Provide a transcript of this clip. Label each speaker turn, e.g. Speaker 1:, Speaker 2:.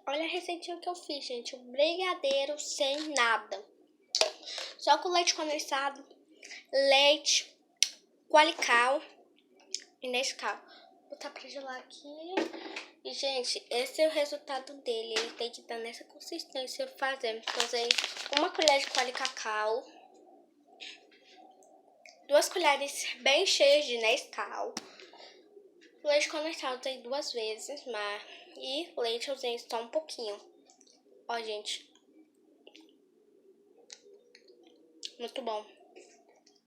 Speaker 1: Olha a receitinha que eu fiz, gente. Um brigadeiro sem nada. Só com leite condensado, leite, Qualicau e Nescau. Vou botar pra gelar aqui. E, gente, esse é o resultado dele. Ele tem que estar nessa consistência fazendo. Então, usei uma colher de Qualicacau, 2 colheres bem cheias de Nescau. Leite condensado usei 2 vezes, mas... E leite eu usei só um pouquinho. Ó, gente. Muito bom.